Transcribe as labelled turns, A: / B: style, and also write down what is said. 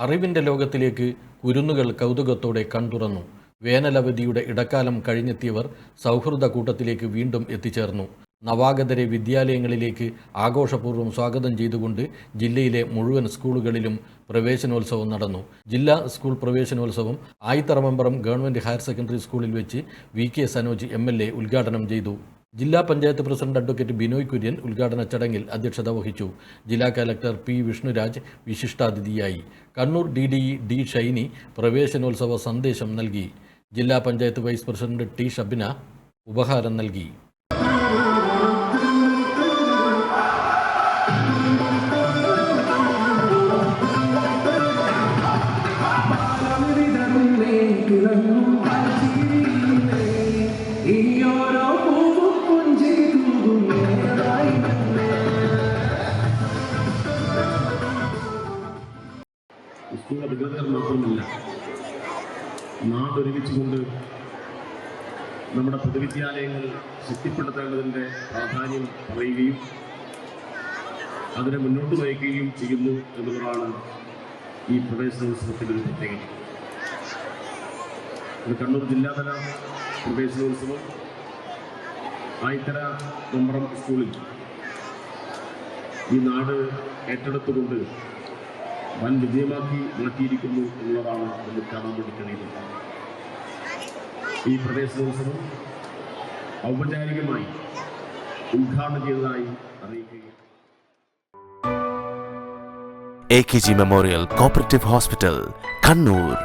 A: അറിവിൻ്റെ ലോകത്തിലേക്ക് കുരുന്നുകൾ കൗതുകത്തോടെ കൺതുറന്നു. വേനലവധിയുടെ ഇടക്കാലം കഴിഞ്ഞെത്തിയവർ സൗഹൃദ കൂട്ടത്തിലേക്ക് വീണ്ടും എത്തിച്ചേർന്നു. നവാഗതരെ വിദ്യാലയങ്ങളിലേക്ക് ആഘോഷപൂർവ്വം സ്വാഗതം ചെയ്തുകൊണ്ട് ജില്ലയിലെ മുഴുവൻ സ്കൂളുകളിലും പ്രവേശനോത്സവം നടന്നു. ജില്ലാ സ്കൂൾ പ്രവേശനോത്സവം ആയിത്തറമമ്പറം ഗവൺമെൻറ് ഹയർ സെക്കൻഡറി സ്കൂളിൽ വെച്ച് VK സനോജ് MLA ഉദ്ഘാടനം ചെയ്തു. ജില്ലാ പഞ്ചായത്ത് പ്രസിഡന്റ് അഡ്വക്കേറ്റ് ബിനോയ് കുര്യൻ ഉദ്ഘാടന ചടങ്ങിൽ അധ്യക്ഷത വഹിച്ചു. ജില്ലാ കലക്ടർ P. വിഷ്ണുരാജ് വിശിഷ്ടാതിഥിയായി. Kannur DDE D. ഷൈനി പ്രവേശനോത്സവ സന്ദേശം നൽകി. ജില്ലാ panchayat vice president T. Shabina ഉപഹാരം നൽകി.
B: സ്കൂൾ അധികൃതർ മാത്രമല്ല, നാടൊരുമിച്ചുകൊണ്ട് നമ്മുടെ പൊതുവിദ്യാലയങ്ങൾ ശക്തിപ്പെടുത്തേണ്ടതിൻ്റെ പ്രാധാന്യം പറയുകയും അതിനെ മുന്നോട്ട് നയിക്കുകയും ചെയ്യുന്നു എന്നുള്ളതാണ് ഈ പ്രവേശനോത്സവത്തിൻ്റെ ഒരു പ്രത്യേകത. ഇത് കണ്ണൂർ ജില്ലാതല പ്രവേശനോത്സവം ആയിത്തറമമ്പറം സ്കൂളിൽ ഈ നാട് ഏറ്റെടുത്തുകൊണ്ട് വൻ വിജയമാക്കി മാറ്റിയിരിക്കുന്നു എന്നുള്ളതാണ് നമുക്ക് കാണാൻ വേണ്ടി കഴിയുന്നത്. ഈ പ്രവേശനോത്സവം ഔപചാരികമായി ഉദ്ഘാടനം ചെയ്തതായി അറിയിക്കുകയും
C: AKG Memorial Cooperative Hospital, Kannur.